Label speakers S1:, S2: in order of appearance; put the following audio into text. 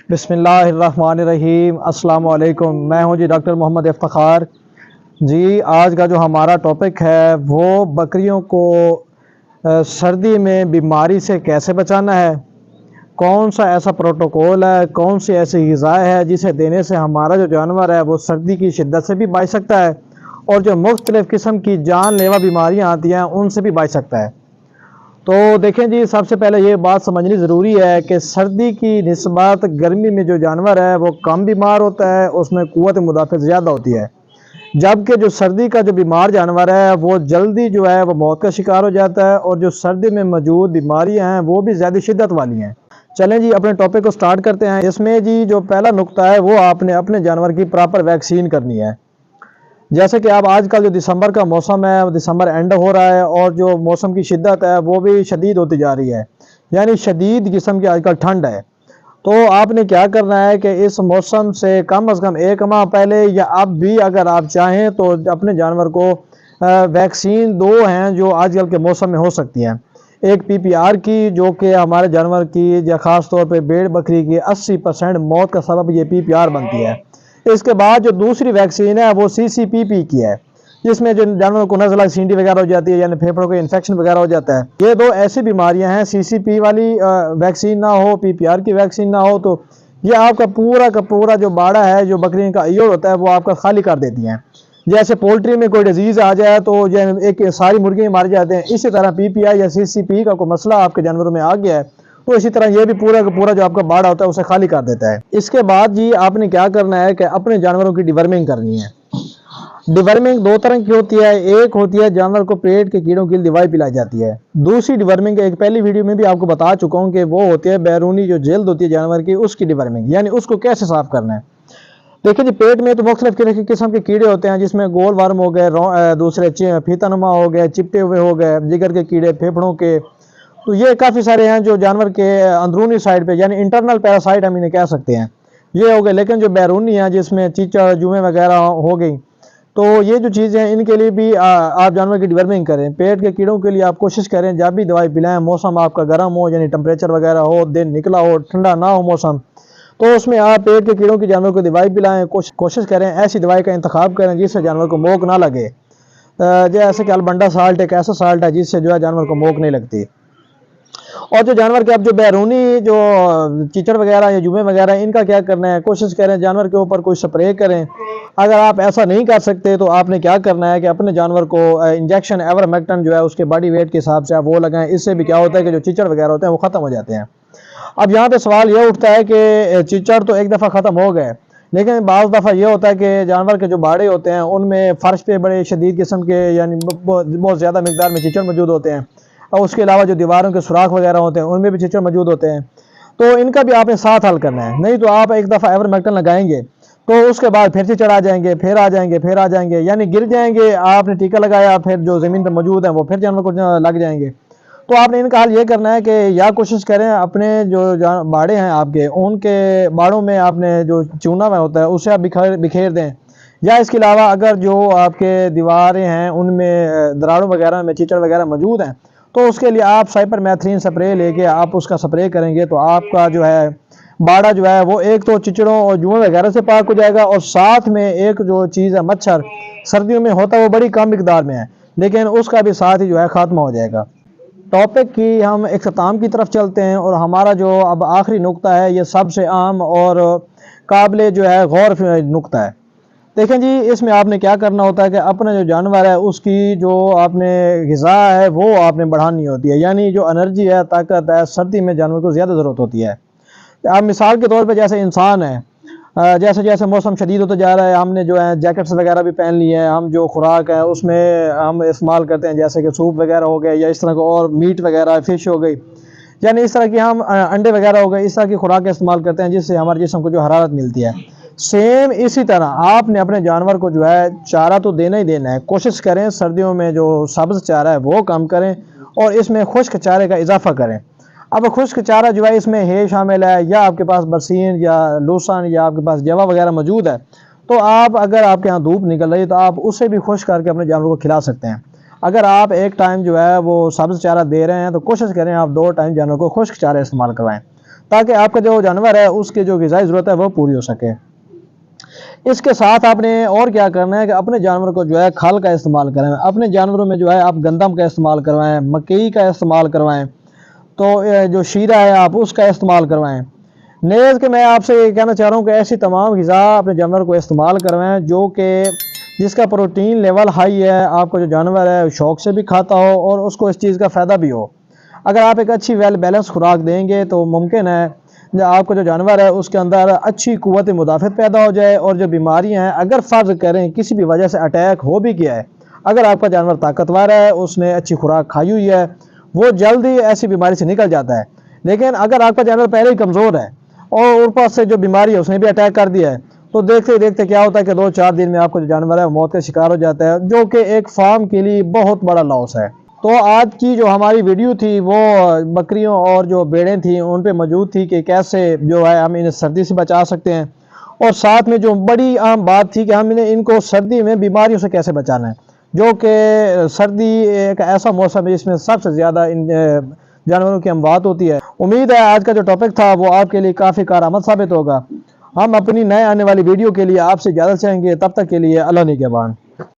S1: بسم اللہ الرحمن الرحیم۔ السلام علیکم، میں ہوں جی ڈاکٹر محمد افتخار جی۔ آج کا جو ہمارا ٹاپک ہے وہ بکریوں کو سردی میں بیماری سے کیسے بچانا ہے، کون سا ایسا پروٹوکول ہے، کون سی ایسی غذا ہے جسے دینے سے ہمارا جو جانور ہے وہ سردی کی شدت سے بھی بچ سکتا ہے اور جو مختلف قسم کی جان لیوا بیماریاں آتی ہیں ان سے بھی بچ سکتا ہے۔ تو دیکھیں جی، سب سے پہلے یہ بات سمجھنی ضروری ہے کہ سردی کی نسبت گرمی میں جو جانور ہے وہ کم بیمار ہوتا ہے، اس میں قوت مدافعت زیادہ ہوتی ہے، جبکہ جو سردی کا جو بیمار جانور ہے وہ جلدی جو ہے وہ موت کا شکار ہو جاتا ہے، اور جو سردی میں موجود بیماریاں ہیں وہ بھی زیادہ شدت والی ہیں۔ چلیں جی اپنے ٹاپک کو سٹارٹ کرتے ہیں۔ اس میں جی جو پہلا نقطہ ہے وہ آپ نے اپنے جانور کی پراپر ویکسین کرنی ہے۔ جیسے کہ آپ آج کل جو دسمبر کا موسم ہے، دسمبر اینڈ ہو رہا ہے اور جو موسم کی شدت ہے وہ بھی شدید ہوتی جا رہی ہے، یعنی شدید قسم کی آج کل ٹھنڈ ہے۔ تو آپ نے کیا کرنا ہے کہ اس موسم سے کم از کم ایک ماہ پہلے یا اب بھی اگر آپ چاہیں تو اپنے جانور کو ویکسین دو ہیں جو آج کل کے موسم میں ہو سکتی ہیں۔ ایک پی پی آر کی جو کہ ہمارے جانور کی یا خاص طور پہ بھیڑ بکری کی 80% موت کا سبب یہ پی پی آر بنتی ہے۔ اس کے بعد جو دوسری ویکسین ہے وہ سی سی پی پی کی ہے، جس میں جو جانوروں کو نزلہ سینڈی وغیرہ ہو جاتی ہے، یعنی پھیپھڑوں کے انفیکشن وغیرہ ہو جاتا ہے۔ یہ دو ایسی بیماریاں ہیں، سی سی پی والی ویکسین نہ ہو، پی پی آر کی ویکسین نہ ہو تو یہ آپ کا پورا جو باڑا ہے، جو بکریوں کا ایوڑ ہوتا ہے وہ آپ کا خالی کر دیتی ہیں۔ جیسے پولٹری میں کوئی ڈیزیز آ جائے تو ایک ساری مرغیاں مار جاتے ہیں، اسی طرح پی پی آئی یا سی سی پی کا کوئی مسئلہ آپ کے جانوروں میں آ گیا ہے تو اسی طرح یہ بھی پورا کا پورا جو آپ کا باڑا ہوتا ہے اسے خالی کر دیتا ہے۔ اس کے بعد جی آپ نے کیا کرنا ہے کہ اپنے جانوروں کی ڈیورمنگ کرنی ہے۔ ڈیورمنگ دو طرح کی ہوتی ہے، ایک ہوتی ہے جانور کو پیٹ کے کیڑوں کی دوائی پلائی جاتی ہے، دوسری ڈیورمنگ ایک پہلی ویڈیو میں بھی آپ کو بتا چکا ہوں کہ وہ ہوتی ہے بیرونی جو جلد ہوتی ہے جانور کی، اس کی ڈیورمنگ، یعنی اس کو کیسے صاف کرنا ہے۔ دیکھیں جی پیٹ میں تو مختلف قسم کے کیڑے ہوتے ہیں، جس میں گول ورم ہو گئے، دوسرے پھیتا نما ہو گئے، چپٹے ہوئے ہو گئے، جگر کے کیڑے، پھیپھڑوں کے، تو یہ کافی سارے ہیں جو جانور کے اندرونی سائڈ پہ یعنی انٹرنل پیراسائٹ ہم انہیں کہہ سکتے ہیں، یہ ہو گئے۔ لیکن جو بیرونی ہیں جس میں چیچڑ جوئیں وغیرہ ہو گئی، تو یہ جو چیزیں ہیں ان کے لیے بھی آپ جانور کی ڈیورمنگ کریں۔ پیٹ کے کیڑوں کے لیے آپ کوشش کریں جب بھی دوائی پلائیں، موسم آپ کا گرم ہو یعنی ٹمپریچر وغیرہ ہو، دن نکلا ہو، ٹھنڈا نہ ہو موسم، تو اس میں آپ پیٹ کے کیڑوں کی جانور کو دوائی پلائیں، کوشش کریں ایسی دوائی کا انتخاب کریں جس سے جانور کو موک نہ لگے، جیسے کہ البنڈا سالٹ ایک ایسا سالٹ ہے جس سے جو ہے جانور کو موک نہیں لگتی۔ اور جو جانور کے اب جو بیرونی جو چیچڑ وغیرہ یا جوئیں وغیرہ ان کا کیا کرنا ہے، کوشش کریں جانور کے اوپر کوئی سپرے کریں۔ اگر آپ ایسا نہیں کر سکتے تو آپ نے کیا کرنا ہے کہ اپنے جانور کو انجیکشن ایورمیکٹن جو ہے اس کے باڈی ویٹ کے حساب سے آپ وہ لگائیں، اس سے بھی کیا ہوتا ہے کہ جو چیچڑ وغیرہ ہوتے ہیں وہ ختم ہو جاتے ہیں۔ اب یہاں پہ سوال یہ اٹھتا ہے کہ چیچڑ تو ایک دفعہ ختم ہو گئے، لیکن بعض دفعہ یہ ہوتا ہے کہ جانور کے جو باڑے ہوتے ہیں ان میں فرش پہ بڑے شدید قسم کے یعنی بہت زیادہ مقدار میں چیچڑ موجود ہوتے ہیں، اور اس کے علاوہ جو دیواروں کے سوراخ وغیرہ ہوتے ہیں ان میں بھی چیچڑ موجود ہوتے ہیں، تو ان کا بھی آپ نے ساتھ حل کرنا ہے۔ نہیں تو آپ ایک دفعہ ایورمیکٹن لگائیں گے تو اس کے بعد پھر چیچڑ آ جائیں گے، پھر آ جائیں گے، پھر آ جائیں گے، یعنی گر جائیں گے، آپ نے ٹیکا لگایا پھر جو زمین پہ موجود ہیں وہ پھر جانور کو لگ جائیں گے۔ تو آپ نے ان کا حل یہ کرنا ہے کہ یا کوشش کریں اپنے جو باڑے ہیں آپ کے، ان کے باڑوں میں آپ نے جو چونا میں ہوتا ہے اسے آپ بکھیر دیں، یا اس کے علاوہ اگر جو آپ کے دیواریں ہیں ان میں دراڑوں وغیرہ میں چیچڑ وغیرہ موجود ہیں تو اس کے لیے آپ سائپر میتھرین سپرے لے کے آپ اس کا سپرے کریں گے تو آپ کا جو ہے باڑا جو ہے وہ ایک تو چچڑوں اور جوئیں وغیرہ سے پاک ہو جائے گا، اور ساتھ میں ایک جو چیز ہے مچھر سردیوں میں ہوتا ہے وہ بڑی کم مقدار میں ہے، لیکن اس کا بھی ساتھ ہی جو ہے خاتمہ ہو جائے گا۔ ٹاپک کی ہم اختتام کی طرف چلتے ہیں، اور ہمارا جو اب آخری نقطہ ہے یہ سب سے عام اور قابل جو ہے غور نقطہ ہے۔ دیکھیں جی اس میں آپ نے کیا کرنا ہوتا ہے کہ اپنا جو جانور ہے اس کی جو آپ نے غذا ہے وہ آپ نے بڑھانی ہوتی ہے، یعنی جو انرجی ہے، طاقت ہے، سردی میں جانور کو زیادہ ضرورت ہوتی ہے۔ اب مثال کے طور پہ جیسے انسان ہے، جیسے جیسے موسم شدید ہوتا جا رہا ہے ہم نے جو ہے جیکٹس وغیرہ بھی پہن لی ہیں، ہم جو خوراک ہے اس میں ہم استعمال کرتے ہیں جیسے کہ سوپ وغیرہ ہو گئے یا اس طرح کو اور میٹ وغیرہ، فش ہو گئی، یعنی اس طرح کی ہم انڈے وغیرہ ہو گئے، اس طرح کی خوراک استعمال کرتے ہیں جس سے ہمارے جسم کو جو حرارت ملتی ہے۔ سیم اسی طرح آپ نے اپنے جانور کو جو ہے چارہ تو دینا ہی دینا ہے، کوشش کریں سردیوں میں جو سبز چارہ ہے وہ کم کریں اور اس میں خشک چارے کا اضافہ کریں۔ اب خشک چارہ جو ہے اس میں ہے شامل ہے، یا آپ کے پاس برسین یا لوسن یا آپ کے پاس جوا وغیرہ موجود ہے تو آپ اگر آپ کے ہاں دھوپ نکل رہی ہے تو آپ اسے بھی خشک کر کے اپنے جانور کو کھلا سکتے ہیں۔ اگر آپ ایک ٹائم جو ہے وہ سبز چارہ دے رہے ہیں تو کوشش کریں آپ 2 ٹائم جانور کو خشک چارہ استعمال کروائیں تاکہ آپ کا جو جانور ہے اس کے جو غذائی ضرورت ہے وہ پوری ہو سکے۔ اس کے ساتھ آپ نے اور کیا کرنا ہے کہ اپنے جانور کو جو ہے کھل کا استعمال کریں، اپنے جانوروں میں جو ہے آپ گندم کا استعمال کروائیں، مکئی کا استعمال کروائیں، تو جو شیرہ ہے آپ اس کا استعمال کروائیں۔ نیز کہ میں آپ سے یہ کہنا چاہ رہا ہوں کہ ایسی تمام غذا اپنے جانور کو استعمال کروائیں جو کہ جس کا پروٹین لیول ہائی ہے، آپ کا جو جانور ہے شوق سے بھی کھاتا ہو اور اس کو اس چیز کا فائدہ بھی ہو۔ اگر آپ ایک اچھی ویل بیلنس خوراک دیں گے تو ممکن ہے آپ کا جو جانور ہے اس کے اندر اچھی قوت مدافعت پیدا ہو جائے، اور جو بیماریاں ہیں اگر فرض کریں کسی بھی وجہ سے اٹیک ہو بھی گیا ہے، اگر آپ کا جانور طاقتور ہے، اس نے اچھی خوراک کھائی ہوئی ہے، وہ جلدی ایسی بیماری سے نکل جاتا ہے۔ لیکن اگر آپ کا جانور پہلے ہی کمزور ہے اور اوپر سے جو بیماری ہے اس نے بھی اٹیک کر دیا ہے، تو دیکھتے دیکھتے کیا ہوتا ہے کہ 2-4 دن میں آپ کا جو جانور ہے موت کا شکار ہو جاتا ہے، جو کہ ایک فارم کے لیے بہت بڑا لاس ہے۔ تو آج کی جو ہماری ویڈیو تھی وہ بکریوں اور جو بھیڑیں تھیں ان پہ موجود تھی کہ کیسے جو ہے ہم انہیں سردی سے بچا سکتے ہیں، اور ساتھ میں جو بڑی عام بات تھی کہ ہم ان کو سردی میں بیماریوں سے کیسے بچانا ہے، جو کہ سردی ایک ایسا موسم ہے جس میں سب سے زیادہ ان جانوروں کی اموات ہوتی ہے۔ امید ہے آج کا جو ٹاپک تھا وہ آپ کے لیے کافی کارآمد ثابت ہوگا۔ ہم اپنی نئے آنے والی ویڈیو کے لیے آپ سے اجازت چاہیں گے، تب تک کے لیے اللہ نگہبان۔